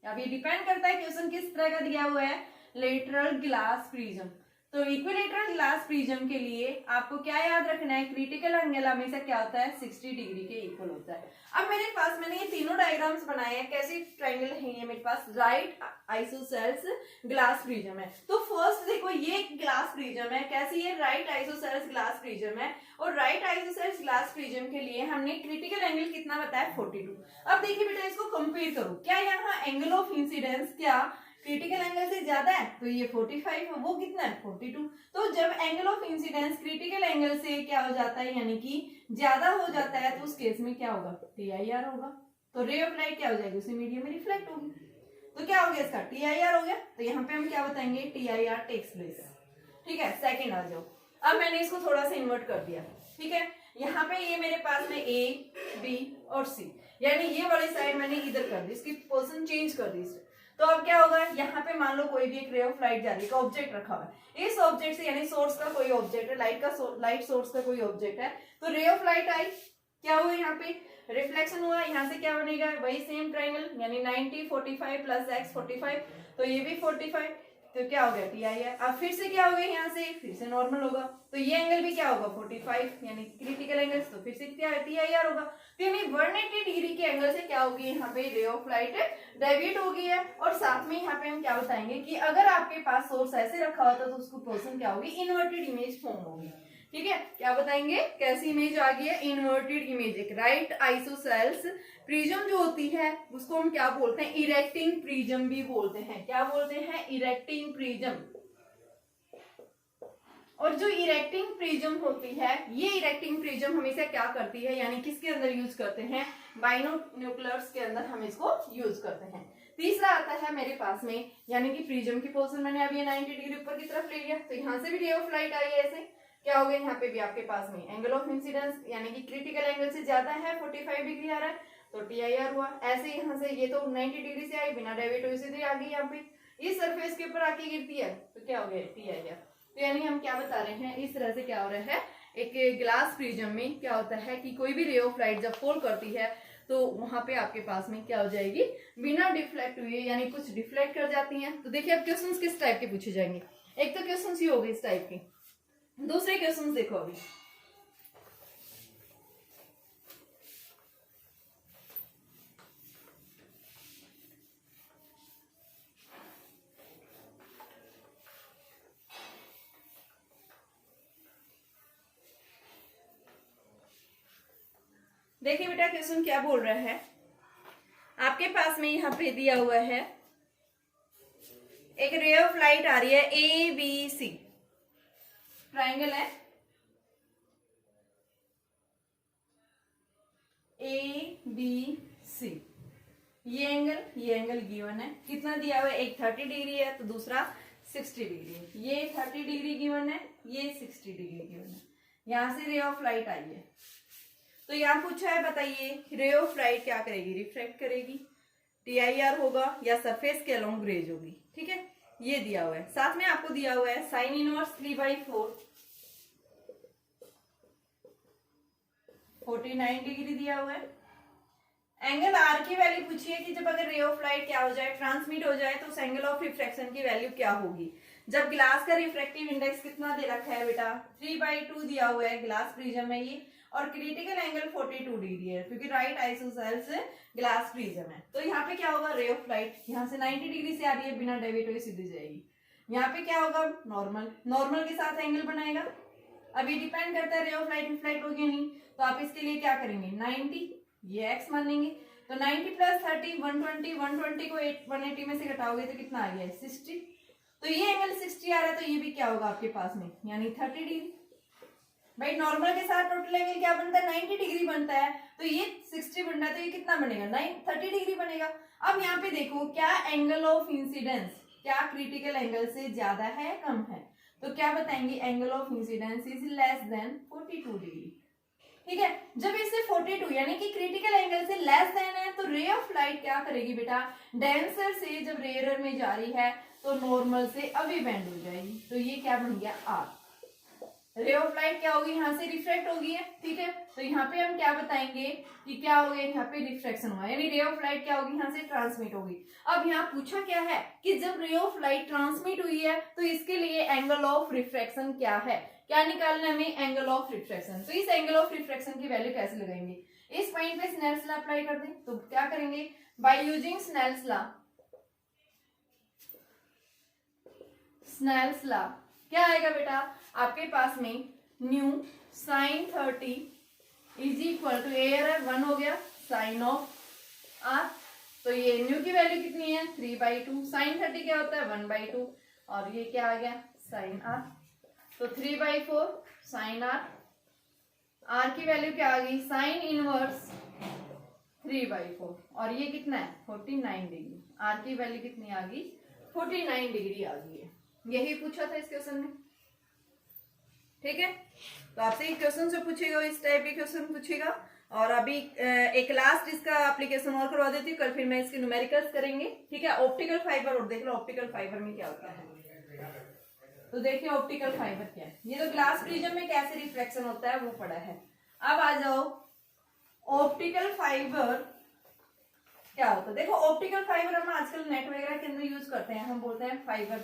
अब ये डिपेंड करता है क्वेश्चन किस तरह का दिया हुआ है, लेटरल ग्लास प्रिज्म। तो इक्विलेटरल ग्लास प्रिज्म के लिए आपको क्या याद रखना है, क्रिटिकल एंगल हमेशा क्या होता है, 60 डिग्री के इक्वल होता है। अब मेरे पास मैंने ये तीनों डायग्राम्स बनाए हैं, कैसे ट्रायंगल है ये मेरे पास, राइट आइसोसेल्स ग्लास प्रिज्म है। तो फर्स्ट देखो ये ग्लास प्रिज्म है, कैसी ये राइट आइसोसेल्स ग्लास प्रिज्म है, और राइट आइसोसेल्स ग्लास प्रिज्म के लिए हमने क्रिटिकल एंगल कितना बताया, 42। अब देखिए बेटा इसको कंपेयर करो, क्या यहाँ एंगल ऑफ इंसिडेंस क्या क्रिटिकल एंगल से ज्यादा है, तो ये 45 है, वो कितना है, 42। तो जब angle of incidence critical angle से क्या हो जाता है, यानी कि ज्यादा हो जाता है, तो उस केस में क्या होगा, TIR होगा। तो रे ऑफ लाइट क्या हो जाएगी, उसी मीडियम में रिफ्लेक्ट होगी। तो क्या हो गया इसका टी आई आर हो गया। तो यहाँ पे हम क्या बताएंगे, T I R takes place. ठीक है, सेकेंड आ जाओ। अब मैंने इसको थोड़ा सा इन्वर्ट कर दिया। ठीक है, यहाँ पे ये मेरे पास में ए बी और सी, यानी ये वाली साइड मैंने इधर कर दी, इसकी पोजीशन चेंज कर दी। तो अब क्या होगा, यहाँ पे मान लो कोई भी एक रे ऑफ लाइट जा रही है, ऑब्जेक्ट रखा हुआ है, इस ऑब्जेक्ट से यानी सोर्स का कोई ऑब्जेक्ट है, लाइट सोर्स का कोई ऑब्जेक्ट है, तो रे ऑफ लाइट आई, क्या हुआ यहाँ पे रिफ्लेक्शन हुआ, यहाँ से क्या बनेगा, वही सेम ट्राइंगल, यानी 90 45 प्लस एक्स 45, तो ये भी 45, तो क्या हो गया टी आई है। अब फिर से क्या हो गया, यहाँ से फिर से नॉर्मल होगा, तो ये एंगल भी क्या होगा 45, यानी क्रिटिकल एंगल, तो फिर से क्या टी आई आर होगा। तो यानी 180 डिग्री के एंगल से क्या होगी, यहाँ पे रे ऑफ लाइट डेविएट हो गई है। और साथ में यहाँ पे हम क्या बताएंगे कि अगर आपके पास सोर्स ऐसे रखा होता तो उसको पोजीशन क्या होगी, इन्वर्टेड इमेज फॉर्म होगी। ठीक है, क्या बताएंगे, कैसी इमेज आ गई है, इन्वर्टेड इमेज। एक राइट आइसोसेल्स प्रिज्म जो होती है उसको हम क्या बोलते हैं, इरेक्टिंग प्रिज्म भी बोलते हैं। क्या बोलते हैं, इरेक्टिंग प्रिज्म। और जो इरेक्टिंग प्रिज्म होती है, ये इरेक्टिंग प्रिज्म हमेशा क्या करती है, यानी किसके अंदर यूज करते हैं, बाइनोक्यूलर्स के अंदर हम इसको यूज करते हैं। तीसरा आता है मेरे पास में, यानी कि प्रिज्म की पोजीशन मैंने अभी 90 डिग्री ऊपर की तरफ ले लिया, तो यहाँ से भी रे ऑफ लाइट आई है, ऐसे क्या हो गया, यहाँ पे भी आपके पास में एंगल ऑफ इंसिडेंस यानी कि क्रिटिकल एंगल से ज्यादा है, 45 डिग्री आ रहा है, तो टी आई आर हुआ। ऐसे यहाँ से ये तो 90 डिग्री से आई, बिना डेविएट हुए सीधे आ गई, यहाँ पे इस सरफेस के ऊपर आके गिरती है, तो क्या हो गया टी आई आर। तो यानी हम क्या बता रहे हैं, इस तरह से क्या हो रहा है, एक ग्लास प्रिज्म में क्या होता है कि कोई भी रे ऑफ लाइट जब फॉल करती है तो वहां पे आपके पास में क्या हो जाएगी, बिना डिफ्लेक्ट हुए, यानी कुछ डिफ्लेक्ट कर जाती हैं। तो देखिए अब क्वेश्चंस किस टाइप के पूछे जाएंगे, एक तो क्वेश्चंस ही हो गए इस टाइप के। दूसरे क्वेश्चन देखो अभी, देखिए बेटा क्वेश्चन क्या बोल रहा है, आपके पास में यहाँ पे दिया हुआ है एक रे ऑफ लाइट आ रही है, ए बी सी ट्राइंगल है, ए बी सी, ये एंगल गिवन है, कितना दिया हुआ है, एक 30 डिग्री है तो दूसरा 60 डिग्री है, ये 30 डिग्री गिवन है, ये 60 डिग्री गिवन है, यहां से रे ऑफ लाइट आई है। तो यहाँ पूछा है बताइए रे ऑफ लाइट क्या करेगी, रिफ्लेक्ट करेगी, टी आई आर होगा या सरफेस के अलोंग रेज होगी। ठीक है, ये दिया हुआ है, साथ में आपको दिया हुआ है साइन इनवर्स 3/4 49 डिग्री दिया हुआ है। एंगल आर की वैल्यू पूछी है कि जब अगर रे ऑफ लाइट क्या हो जाए, ट्रांसमिट हो जाए, तो उस एंगल ऑफ रिफ्रैक्शन की वैल्यू क्या होगी। जब ग्लास का रिफ्रैक्टिव इंडेक्स कितना दे रखा है बेटा, 3/2 दिया हुआ है, ग्लास प्रिज्म है ये, और क्रिटिकल एंगल 42 डिग्री है, क्योंकि राइट आइसोसेल्स ग्लास प्रिज्म है। तो यहाँ पे क्या होगा, रे ऑफ लाइट यहाँ से 90 डिग्री से आ रही है, बिना डेविएट हुए सीधे जाएगी, यहाँ पे क्या होगा, नॉर्मल के साथ एंगल बनाएगा। अभी डिपेंड करता है रे ऑफ लाइट रिफ्लेक्ट होगी नहीं, तो आप इसके लिए क्या करेंगे, 90 ये x मान लेंगे, तो 90 प्लस 30 120, 120 को 180 में से घटाओगे तो कितना आ गया 60, तो ये एंगल 60 आ रहा है, तो ये भी क्या होगा आपके पास में, यानी 30 डिग्री। भाई नॉर्मल के साथ टोटल एंगल क्या बनता है, 90 डिग्री बनता है, तो ये 60 बन रहा है, तो ये कितना बनेगा, 30 डिग्री बनेगा। अब यहाँ पे देखो क्या एंगल ऑफ इंसिडेंस क्या क्रिटिकल एंगल से ज्यादा है कम है, तो क्या बताएंगे, angle of incidence is less then 42 degree. ठीक है, जब इससे 42 यानी कि क्रिटिकल एंगल से लेस देन है, तो रे ऑफ लाइट क्या करेगी बेटा, डेंसर से जब रेयरर में जा रही है तो नॉर्मल से अवे बेंड हो जाएगी, तो ये क्या बन गया आर। रे ऑफ लाइट क्या होगी, यहाँ से रिफ्लेक्ट होगी है। ठीक है, तो यहाँ पे हम क्या बताएंगे कि क्या हो गया, यहाँ पे रिफ्लेक्शन हुआ, यानी रे ऑफ लाइट क्या होगी, यहाँ से ट्रांसमिट होगी। अब यहाँ पूछा क्या है कि जब रे ऑफ लाइट ट्रांसमिट हुई है तो इसके लिए एंगल ऑफ रिफ्रैक्शन क्या है, क्या निकालना है हमें, एंगल ऑफ रिफ्रैक्शन। तो इस एंगल ऑफ रिफ्रैक्शन की वैल्यू कैसे लगाएंगे, इस पॉइंट पे स्नेल्स लॉ अप्लाई कर दें, तो क्या करेंगे, बाय यूजिंग स्नेल्स लॉ क्या आएगा बेटा, आपके पास में nu sine 30 is equal to air है 1 हो गया साइन ऑफ आर, तो ये न्यू की वैल्यू कितनी है 3/2, साइन 30 क्या होता है 1/2, और ये क्या आ गया साइन आर, तो 3/4 साइन आर, आर की वैल्यू क्या आ गई साइन इनवर्स 3/4 और ये कितना है 49 डिग्री। आर की वैल्यू कितनी आ गई 49 डिग्री आ गई है। यही पूछा था इस क्वेश्चन में, ठीक है। तो आपसे एक क्वेश्चन जो पूछेगा इस टाइप के क्वेश्चन पूछेगा। और अभी एक लास्ट इसका एप्लीकेशन और करवा देती हूँ, कल फिर मैं इसके न्यूमेरिकल्स करेंगे, ठीक है। ऑप्टिकल फाइबर और देख लो ऑप्टिकल फाइबर में क्या होता है। तो देखिए ऑप्टिकल फाइबर क्या है। ये तो ग्लास प्रिज्म में कैसे रिफ्लेक्शन होता है वो पढ़ा है। अब आ जाओ ऑप्टिकल फाइबर क्या होता है। देखो ऑप्टिकल फाइबर हम आजकल नेट वगैरह के अंदर यूज करते हैं, हम बोलते हैं फाइबर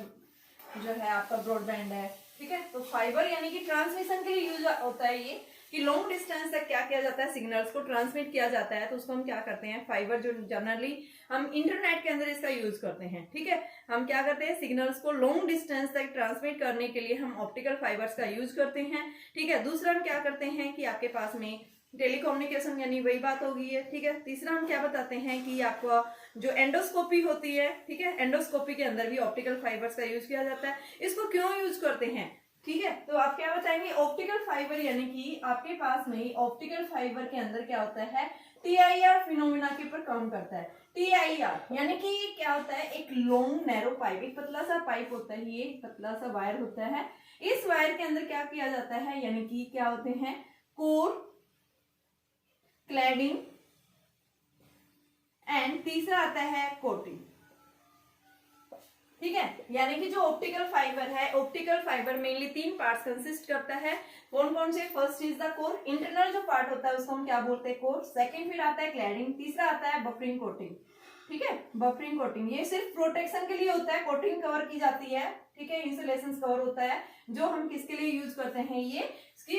जो है आपका ब्रॉडबैंड है, ठीक है। तो फाइबर यानी कि ट्रांसमिशन के लिए यूज होता है ये, कि लॉन्ग डिस्टेंस तक क्या किया जाता है सिग्नल्स को ट्रांसमिट किया जाता है, तो उसको हम क्या करते हैं फाइबर, जो जनरली हम इंटरनेट के अंदर इसका यूज करते हैं, ठीक है। हम क्या करते हैं सिग्नल्स को लॉन्ग डिस्टेंस तक ट्रांसमिट करने के लिए हम ऑप्टिकल फाइबर्स का यूज करते हैं, ठीक है। दूसरा हम क्या करते हैं कि आपके पास में टेलीकम्युनिकेशन यानी वही बात होगी है, ठीक है। तीसरा हम क्या बताते हैं कि आपका जो एंडोस्कोपी होती है, ठीक है, एंडोस्कोपी के अंदर भी ऑप्टिकल फाइबर्स का यूज किया जाता है। इसको क्यों यूज करते हैं, ठीक है। तो आप क्या बताएंगे ऑप्टिकल फाइबर यानी कि आपके पास में ऑप्टिकल फाइबर के अंदर क्या होता है टीआईआर फिनोमिना के ऊपर काम करता है। टीआईआर यानी कि ये क्या होता है एक लॉन्ग नैरो पाइप, एक पतला सा पाइप होता है, ये पतला सा वायर होता है। इस वायर के अंदर क्या किया जाता है यानी कि क्या होते हैं कोर, क्लैडिंग एंड तीसरा आता है कोटिंग, ठीक है। यानी कि जो ऑप्टिकल फाइबर है, optical fibre mainly 3 parts consist करता है। कौन कौन से, first is the core, internal जो पार्ट होता है उसको हम क्या बोलते हैं कोर, सेकंड फिर आता है क्लैडिंग, तीसरा आता है बफरिंग कोटिंग, ठीक है। बफरिंग कोटिंग ये सिर्फ प्रोटेक्शन के लिए होता है, कोटिंग कवर की जाती है, ठीक है, इंसुलेशन कवर होता है जो हम किसके लिए यूज करते हैं ये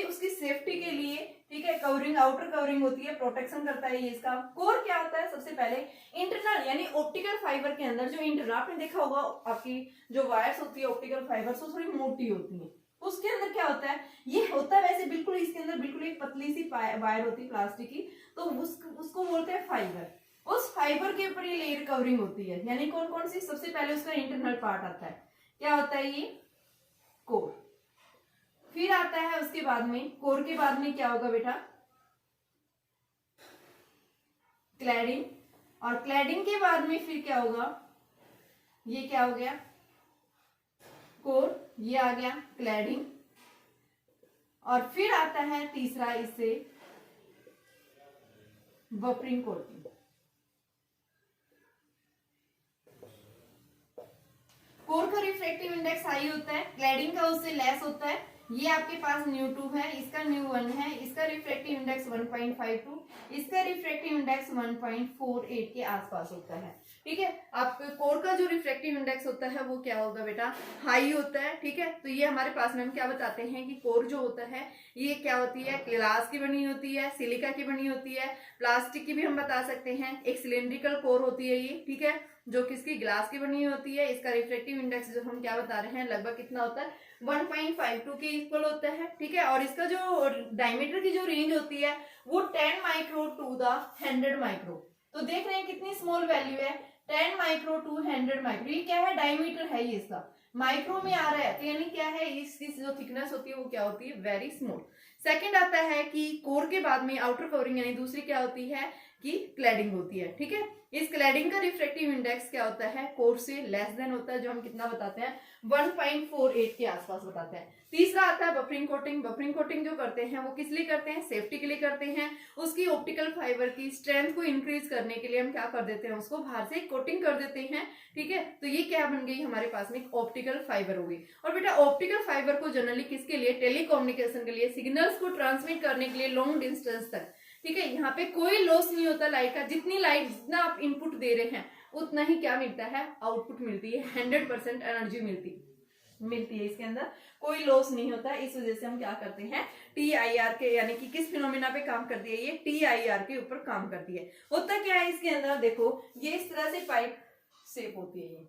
उसकी सेफ्टी के लिए, ठीक है। कवरिंग आउटर कवरिंग होती है, प्रोटेक्शन करता है ये इसका। कोर क्या होता है सबसे पहले इंटरनल यानी ऑप्टिकल फाइबर के अंदर जो इंटरनल आपने देखा होगा आपकी जो वायर्स होती है ऑप्टिकल फाइबर वो थोड़ी मोटी होती है, उसके अंदर क्या होता है ये होता है वैसे बिल्कुल इसके अंदर बिल्कुल एक पतली सी वायर होती है प्लास्टिक की, तो उसको बोलते हैं फाइबर। उस फाइबर के ऊपर ये लेयर कवरिंग होती है, यानी कौन कौन सी, सबसे पहले उसका इंटरनल पार्ट आता है, क्या होता है ये कोर। फिर आता है उसके बाद में कोर के बाद में क्या होगा बेटा क्लैडिंग, और क्लैडिंग के बाद में फिर क्या होगा ये क्या हो गया कोर, ये आ गया क्लैडिंग, और फिर आता है तीसरा इससे बफरिंग कोटिंग। कोर का रिफ्रैक्टिव इंडेक्स हाई होता है, क्लैडिंग का उससे लेस होता है। ये आपके पास न्यू 2 है, इसका न्यू 1 है, इसका रिफ्रैक्टिव इंडेक्स 1.52, इसका रिफ्रैक्टिव इंडेक्स 1.48 के आसपास होता है, ठीक है। आपके कोर का जो रिफ्रैक्टिव इंडेक्स होता है वो क्या होगा बेटा हाई होता है, ठीक है। तो ये हमारे पास में हम क्या बताते हैं कि कोर जो होता है ये क्या होती है ग्लास की बनी होती है, सिलिका की बनी होती है, प्लास्टिक की भी हम बता सकते हैं। एक सिलेंड्रिकल कोर होती है ये, ठीक है, जो किसकी ग्लास की बनी होती है। इसका रिफ्रैक्टिव इंडेक्स जो हम क्या बता रहे हैं लगभग कितना होता है 1.52 के इक्वल होता है, ठीक है। और इसका जो डायमीटर की जो रेंज होती है वो 10 माइक्रो टू द 100 माइक्रो। तो देख रहे हैं कितनी स्मॉल वैल्यू है 10 माइक्रो टू 100 माइक्रो। ये क्या है डायमीटर है ये इसका, माइक्रो में आ रहा है, तो यानी क्या है इसकी जो थिकनेस होती है वो क्या होती है वेरी स्मॉल। सेकंड आता है कि कोर के बाद में आउटर कवरिंग यानी दूसरी क्या होती है कि क्लैडिंग होती है, ठीक है। इस क्लैडिंग का रिफ्रैक्टिव इंडेक्स क्या होता है कोर से लेस देन होता है, जो हम कितना बताते हैं 1.48 के आसपास बताते हैं। तीसरा आता है बफरिंग कोटिंग। बफरिंग कोटिंग जो करते हैं वो किस लिए करते हैं सेफ्टी के लिए करते हैं। उसकी ऑप्टिकल फाइबर की स्ट्रेंथ को इंक्रीज करने के लिए हम क्या कर देते हैं उसको बाहर से कोटिंग कर देते हैं, ठीक है। तो ये क्या बन गई हमारे पास में ऑप्टिकल फाइबर हो गई। और बेटा ऑप्टिकल फाइबर को जनरली किसके लिए टेलीकम्युनिकेशन के लिए, सिग्नल्स को ट्रांसमिट करने के लिए लॉन्ग डिस्टेंस तक, ठीक है। यहाँ पे कोई लॉस नहीं होता लाइट का, जितनी लाइट जितना आप इनपुट दे रहे हैं उतना ही क्या मिलता है आउटपुट मिलती है, 100% एनर्जी मिलती है, इसके अंदर कोई लॉस नहीं होता है। इस वजह से हम क्या करते हैं टीआईआर के यानी कि किस फिनोमिना पे काम करती है ये टीआईआर के ऊपर काम करती है। होता क्या है इसके अंदर देखो ये इस तरह से पाइप शेप होती है,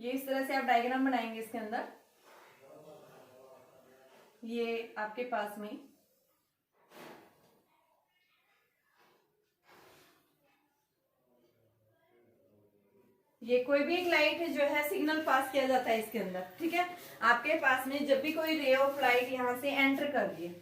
ये इस तरह से आप डायग्राम बनाएंगे इसके अंदर, ये आपके पास में ये कोई भी एक लाइट जो है सिग्नल पास किया जाता है इसके अंदर, ठीक है। आपके पास में जब भी कोई रे ऑफ लाइट यहाँ से एंटर कर दिए,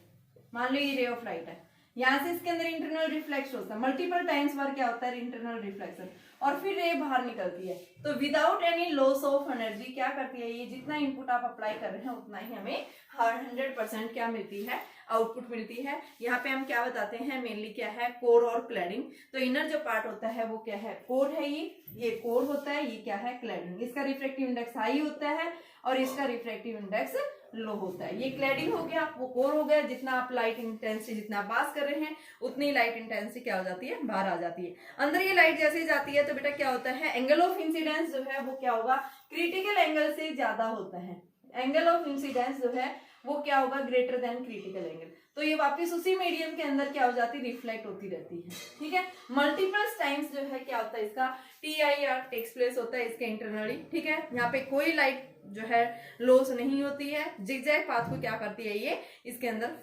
मान लो ये रे ऑफ लाइट है, यहाँ से इसके अंदर इंटरनल रिफ्लेक्शन होता है, मल्टीपल टाइम्स बार क्या होता है इंटरनल रिफ्लेक्शन, और फिर रे बाहर निकलती है। तो without any loss of energy क्या करती है ये, जितना इनपुट आप अप्लाई कर रहे हैं उतना ही हमें 100% क्या मिलती है, आउटपुट मिलती है। यहाँ पे हम क्या बताते हैं, मेनली क्या है, कोर और क्लैडिंग। तो इनर जो पार्ट होता है वो क्या है, कोर है, ये कोर होता है, ये क्या है, क्लैडिंग। इसका रिफ्रैक्टिव इंडेक्स हाई होता है और इसका रिफ्रैक्टिव इंडेक्स लो होता है। ये क्लैडिंग हो गया, वो कोर हो गया। जितना आप लाइट इंटेंसिटी जितना पास कर रहे हैं उतनी लाइट इंटेंसिटी क्या हो जाती है, बाहर आ जाती है। अंदर ये लाइट जैसे ही जाती है तो बेटा क्या होता है, एंगल ऑफ इंसिडेंस जो है वो क्या होगा, क्रिटिकल एंगल से ज्यादा होता है। एंगल ऑफ इंसिडेंस जो है वो क्या होगा, ग्रेटर देन क्रिटिकल एंगल। तो ये वापस उसी मीडियम के अंदर क्या हो जाती है, रिफ्लेक्ट होती रहती है। ठीक है, मल्टीपल टाइम्स जो है क्या होता है, इसका TIR टेक्स प्लेस होता है इसके इंटरनली। ठीक है, यहाँ पे कोई लाइट जो है लॉस नहीं होती है, जिगजैग पाथ को क्या करती है ये इसके अंदर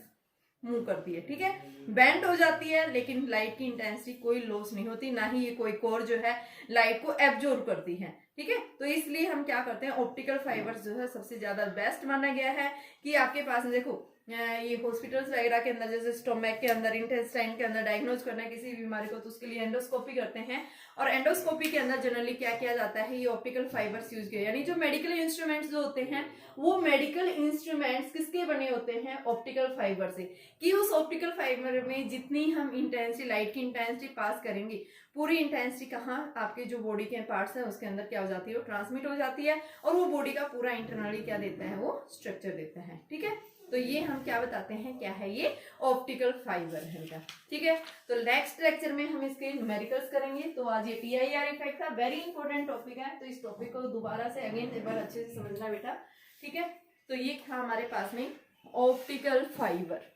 मूव करती है। ठीक है, बेंड हो जाती है लेकिन लाइट की इंटेंसिटी कोई लॉस नहीं होती, ना ही ये कोई कोर जो है लाइट को एब्जॉर्ब करती है। ठीक है, तो इसलिए हम क्या करते हैं, ऑप्टिकल फाइबर्स जो है सबसे ज्यादा बेस्ट माना गया है। कि आपके पास देखो ये हॉस्पिटल्स वगैरह के अंदर जैसे स्टोमैक के अंदर, इंटेस्टाइन के अंदर डायग्नोज करना है किसी बीमारी को तो उसके लिए एंडोस्कोपी करते हैं, और एंडोस्कोपी के अंदर जनरली क्या किया जाता है, ये ऑप्टिकल फाइबर्स यूज किया। यानी जो मेडिकल इंस्ट्रूमेंट्स जो होते हैं वो मेडिकल इंस्ट्रूमेंट्स किसके बने होते हैं, ऑप्टिकल फाइबर से। कि उस ऑप्टिकल फाइबर में जितनी हम इंटेंसिटी लाइट की इंटेंसिटी पास करेंगे, पूरी इंटेंसिटी कहाँ, आपके जो बॉडी के पार्ट्स हैं उसके अंदर क्या हो जाती है, वो ट्रांसमिट हो जाती है, और वो बॉडी का पूरा इंटरनली क्या देता है, वो स्ट्रक्चर देता है। ठीक है, तो ये हम क्या बताते हैं, क्या है ये, ऑप्टिकल फाइबर है बेटा। ठीक है, तो नेक्स्ट लेक्चर में हम इसके न्यूमेरिकल्स करेंगे। तो आज ये TIR इफेक्ट था, वेरी इंपॉर्टेंट टॉपिक है, तो इस टॉपिक को दोबारा से अगेन एक बार अच्छे से समझना बेटा। ठीक है, तो ये था हमारे पास में ऑप्टिकल फाइबर।